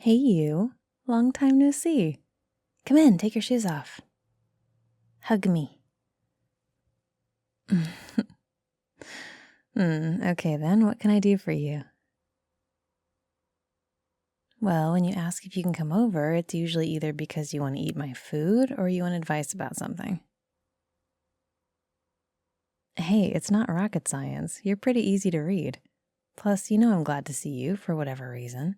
Hey you, long time no see. Come in, take your shoes off. Hug me. Okay then, what can I do for you? Well, when you ask if you can come over, it's usually either because you want to eat my food or you want advice about something. Hey, it's not rocket science. You're pretty easy to read. Plus, you know I'm glad to see you for whatever reason.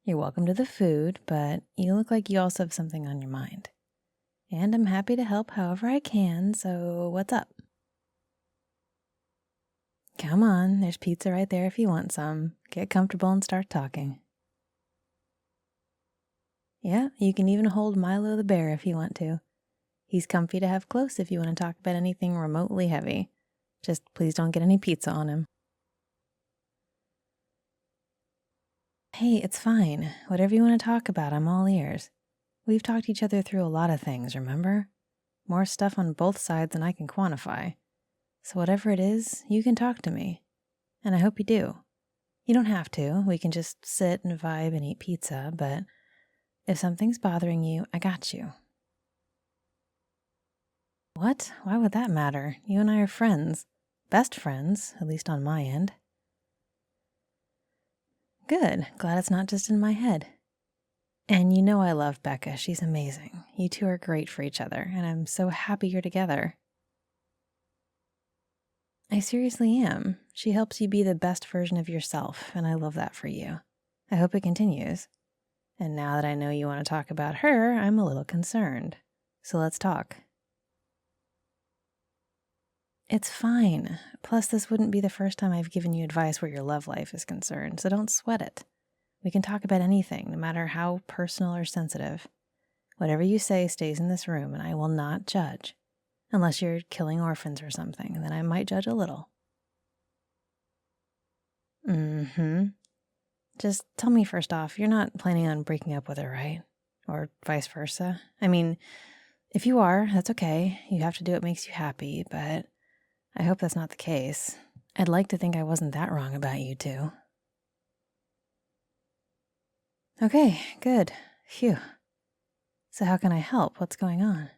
You're welcome to the food, but you look like you also have something on your mind. And I'm happy to help however I can, so what's up? Come on, there's pizza right there if you want some. Get comfortable and start talking. Yeah, you can even hold Milo the bear if you want to. He's comfy to have close if you want to talk about anything remotely heavy. Just please don't get any pizza on him. Hey, it's fine. Whatever you want to talk about, I'm all ears. We've talked each other through a lot of things, remember? More stuff on both sides than I can quantify. So whatever it is, you can talk to me. And I hope you do. You don't have to. We can just sit and vibe and eat pizza, but if something's bothering you, I got you. What? Why would that matter? You and I are friends. Best friends, at least on my end. Good. Glad it's not just in my head. And you know I love Becca. She's amazing. You two are great for each other, and I'm so happy you're together. I seriously am. She helps you be the best version of yourself, and I love that for you. I hope it continues. And now that I know you want to talk about her, I'm a little concerned. So let's talk. It's fine. Plus, this wouldn't be the first time I've given you advice where your love life is concerned, so don't sweat it. We can talk about anything, no matter how personal or sensitive. Whatever you say stays in this room, and I will not judge. Unless you're killing orphans or something, and then I might judge a little. Just tell me first off, you're not planning on breaking up with her, right? Or vice versa? I mean, if you are, that's okay. You have to do what makes you happy, but I hope that's not the case. I'd like to think I wasn't that wrong about you two. Okay, good. Phew. So how can I help? What's going on?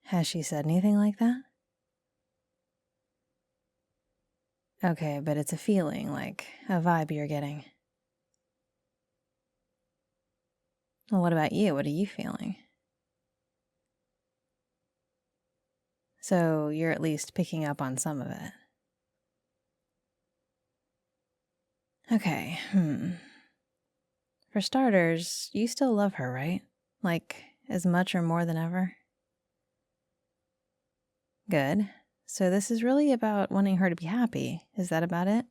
Has she said anything like that? Okay, but it's a feeling, like a vibe you're getting. Well, what about you? What are you feeling? So you're at least picking up on some of it. Okay, For starters, you still love her, right? Like, as much or more than ever? Good. So this is really about wanting her to be happy. Is that about it?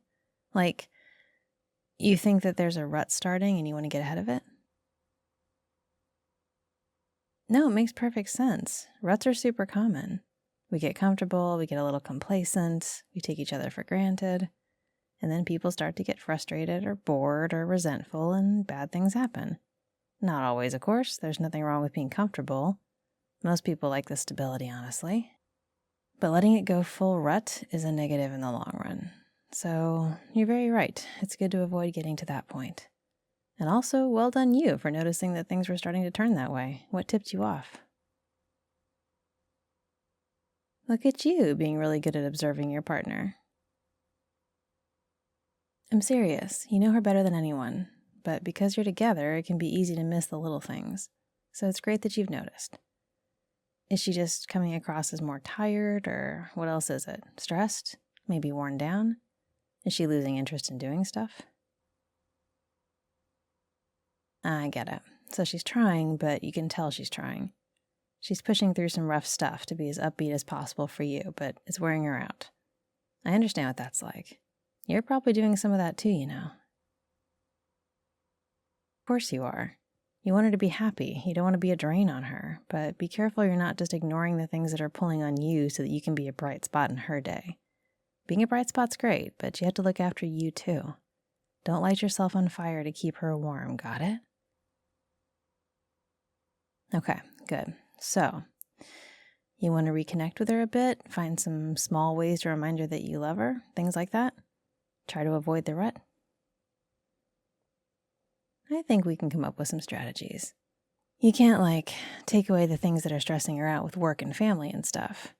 Like, you think that there's a rut starting and you want to get ahead of it? No, it makes perfect sense. Ruts are super common. We get comfortable, we get a little complacent, we take each other for granted, and then people start to get frustrated or bored or resentful, and bad things happen. Not always, of course. There's nothing wrong with being comfortable. Most people like the stability, honestly. But letting it go full rut is a negative in the long run. So you're very right. It's good to avoid getting to that point. And also, well done you for noticing that things were starting to turn that way. What tipped you off? Look at you being really good at observing your partner. I'm serious. You know her better than anyone. But because you're together, it can be easy to miss the little things. So it's great that you've noticed. Is she just coming across as more tired, or what else is it? Stressed? Maybe worn down? Is she losing interest in doing stuff? I get it. So she's trying, but you can tell she's trying. She's pushing through some rough stuff to be as upbeat as possible for you, but it's wearing her out. I understand what that's like. You're probably doing some of that too, you know. Of course you are. You want her to be happy. You don't want to be a drain on her, but be careful you're not just ignoring the things that are pulling on you so that you can be a bright spot in her day. Being a bright spot's great, but you have to look after you too. Don't light yourself on fire to keep her warm, got it? Okay, good. So, you want to reconnect with her a bit? Find some small ways to remind her that you love her? Things like that? Try to avoid the rut? I think we can come up with some strategies. You can't, take away the things that are stressing her out with work and family and stuff.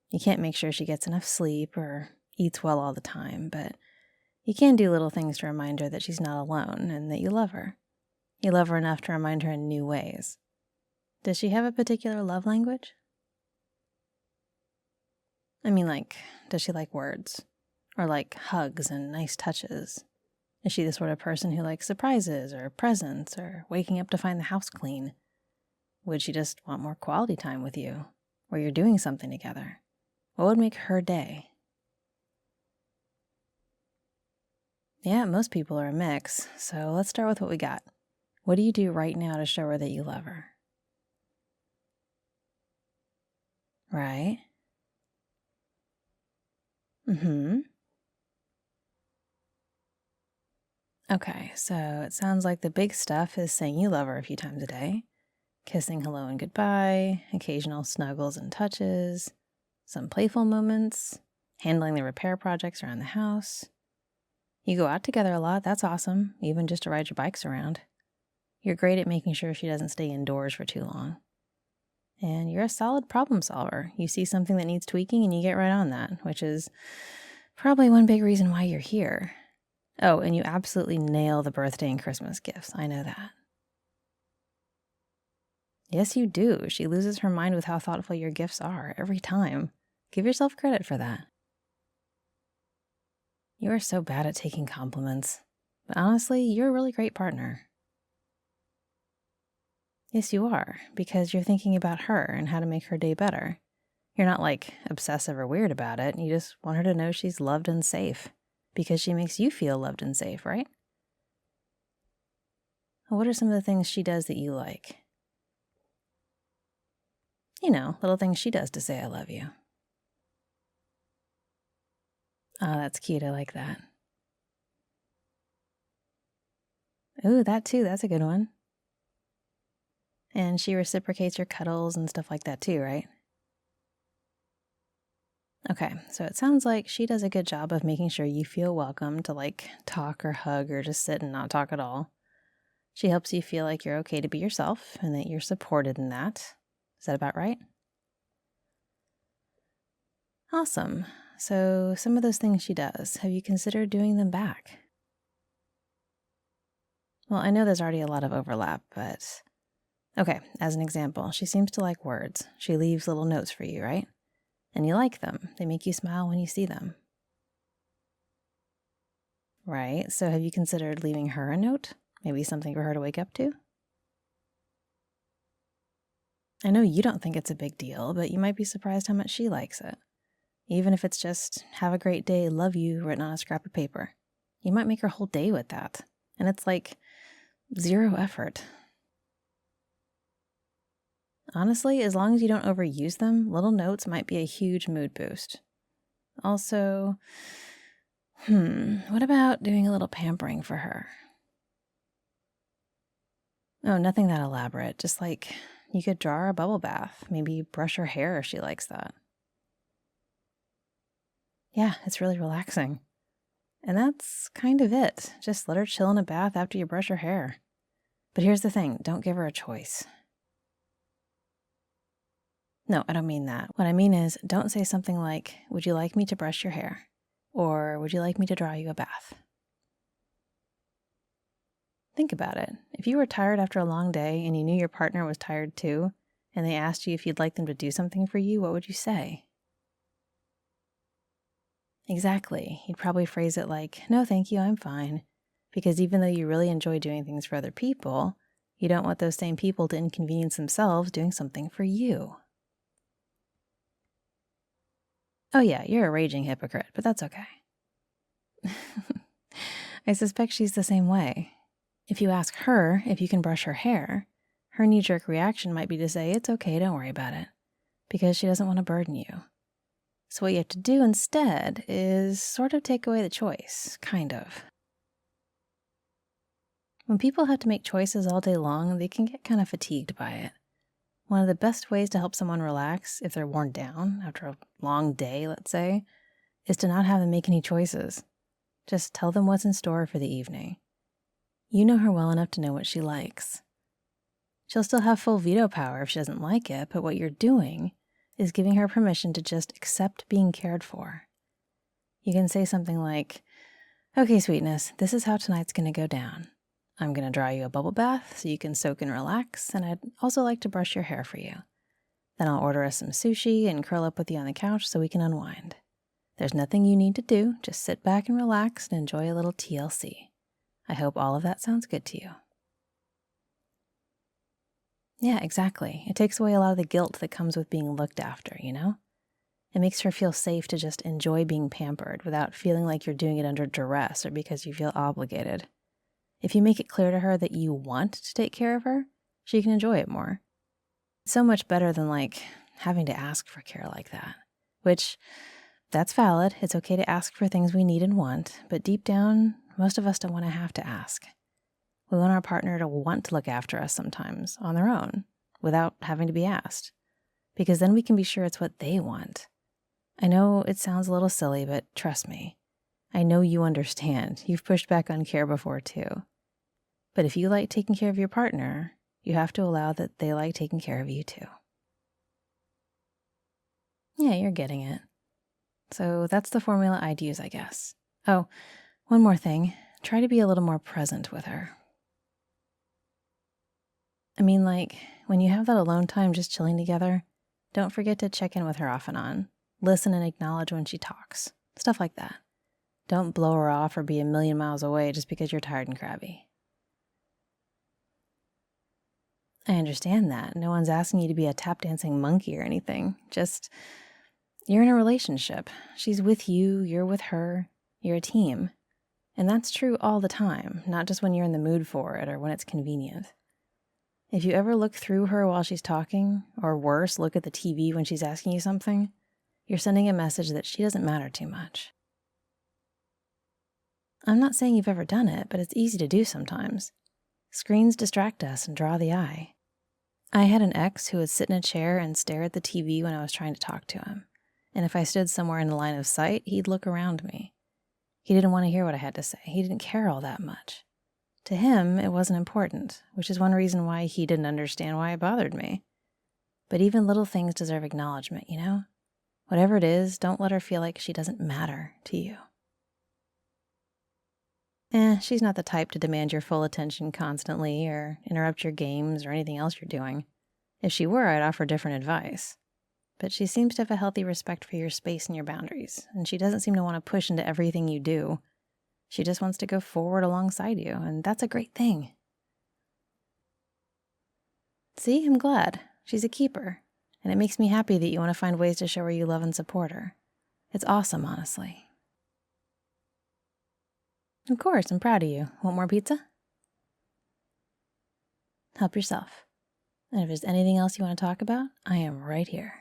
You can't make sure she gets enough sleep or eats well all the time, but you can do little things to remind her that she's not alone and that you love her. You love her enough to remind her in new ways. Does she have a particular love language? I mean, does she like words? Or like hugs and nice touches? Is she the sort of person who likes surprises or presents or waking up to find the house clean? Would she just want more quality time with you, where you're doing something together? What would make her day? Yeah, most people are a mix, so let's start with what we got. What do you do right now to show her that you love her? Right? Okay, so it sounds like the big stuff is saying you love her a few times a day, kissing hello and goodbye, occasional snuggles and touches, some playful moments, handling the repair projects around the house. You go out together a lot, that's awesome, even just to ride your bikes around. You're great at making sure she doesn't stay indoors for too long. And you're a solid problem solver. You see something that needs tweaking and you get right on that, which is probably one big reason why you're here. Oh, and you absolutely nail the birthday and Christmas gifts. I know that. Yes, you do. She loses her mind with how thoughtful your gifts are every time. Give yourself credit for that. You are so bad at taking compliments. But honestly, you're a really great partner. Yes, you are, because you're thinking about her and how to make her day better. You're not obsessive or weird about it. You just want her to know she's loved and safe. Because she makes you feel loved and safe, right? What are some of the things she does that you like? You know, little things she does to say I love you. Oh, that's cute. I like that. Ooh, that too. That's a good one. And she reciprocates your cuddles and stuff like that too, right? Okay, so it sounds like she does a good job of making sure you feel welcome to talk or hug or just sit and not talk at all. She helps you feel like you're okay to be yourself and that you're supported in that. Is that about right? Awesome. So some of those things she does, have you considered doing them back? Well, I know there's already a lot of overlap, but okay, as an example, she seems to like words. She leaves little notes for you, right? And you like them. They make you smile when you see them. Right, so have you considered leaving her a note? Maybe something for her to wake up to? I know you don't think it's a big deal, but you might be surprised how much she likes it. Even if it's just, have a great day, love you, written on a scrap of paper. You might make her whole day with that. And it's zero effort. Honestly, as long as you don't overuse them, little notes might be a huge mood boost. Also, what about doing a little pampering for her? Oh, nothing that elaborate. Just you could draw her a bubble bath. Maybe brush her hair if she likes that. Yeah, it's really relaxing. And that's kind of it. Just let her chill in a bath after you brush her hair. But here's the thing, don't give her a choice. No, I don't mean that. What I mean is, don't say something like, would you like me to brush your hair? Or would you like me to draw you a bath? Think about it. If you were tired after a long day and you knew your partner was tired too, and they asked you if you'd like them to do something for you, what would you say? Exactly. You'd probably phrase it like, no, thank you, I'm fine. Because even though you really enjoy doing things for other people, you don't want those same people to inconvenience themselves doing something for you. Oh yeah, you're a raging hypocrite, but that's okay. I suspect she's the same way. If you ask her if you can brush her hair, her knee-jerk reaction might be to say, it's okay, don't worry about it, because she doesn't want to burden you. So what you have to do instead is sort of take away the choice, kind of. When people have to make choices all day long, they can get kind of fatigued by it. One of the best ways to help someone relax if they're worn down after a long day, let's say, is to not have them make any choices. Just tell them what's in store for the evening. You know her well enough to know what she likes. She'll still have full veto power if she doesn't like it, but what you're doing is giving her permission to just accept being cared for. You can say something like, "Okay, sweetness, this is how tonight's gonna go down. I'm gonna draw you a bubble bath so you can soak and relax, and I'd also like to brush your hair for you. Then I'll order us some sushi and curl up with you on the couch so we can unwind. There's nothing you need to do, just sit back and relax and enjoy a little TLC. I hope all of that sounds good to you." Yeah, exactly. It takes away a lot of the guilt that comes with being looked after, you know? It makes her feel safe to just enjoy being pampered without feeling like you're doing it under duress or because you feel obligated. If you make it clear to her that you want to take care of her, she can enjoy it more. It's so much better than having to ask for care like that, which that's valid. It's okay to ask for things we need and want, but deep down, most of us don't want to have to ask. We want our partner to want to look after us sometimes on their own without having to be asked, because then we can be sure it's what they want. I know it sounds a little silly, but trust me, I know you understand. You've pushed back on care before too. But if you like taking care of your partner, you have to allow that they like taking care of you too. Yeah, you're getting it. So that's the formula I'd use, I guess. Oh, one more thing. Try to be a little more present with her. I mean, when you have that alone time just chilling together, don't forget to check in with her off and on. Listen and acknowledge when she talks. Stuff like that. Don't blow her off or be a million miles away just because you're tired and crabby. I understand that. No one's asking you to be a tap dancing monkey or anything. Just, you're in a relationship. She's with you, you're with her, you're a team. And that's true all the time, not just when you're in the mood for it or when it's convenient. If you ever look through her while she's talking, or worse, look at the TV when she's asking you something, you're sending a message that she doesn't matter too much. I'm not saying you've ever done it, but it's easy to do sometimes. Screens distract us and draw the eye. I had an ex who would sit in a chair and stare at the TV when I was trying to talk to him. And if I stood somewhere in the line of sight, he'd look around me. He didn't want to hear what I had to say. He didn't care all that much. To him, it wasn't important, which is one reason why he didn't understand why it bothered me. But even little things deserve acknowledgement, you know? Whatever it is, don't let her feel like she doesn't matter to you. She's not the type to demand your full attention constantly or interrupt your games or anything else you're doing. If she were, I'd offer different advice. But she seems to have a healthy respect for your space and your boundaries, and she doesn't seem to want to push into everything you do. She just wants to go forward alongside you, and that's a great thing. See, I'm glad. She's a keeper, and it makes me happy that you want to find ways to show her you love and support her. It's awesome, honestly. Of course, I'm proud of you. Want more pizza? Help yourself. And if there's anything else you want to talk about, I am right here.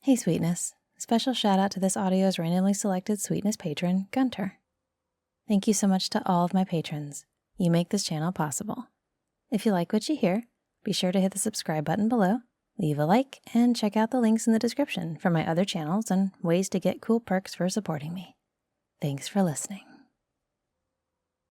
Hey, Sweetness. Special shout out to this audio's randomly selected Sweetness patron, Gunter. Thank you so much to all of my patrons. You make this channel possible. If you like what you hear, be sure to hit the subscribe button below, leave a like, and check out the links in the description for my other channels and ways to get cool perks for supporting me. Thanks for listening.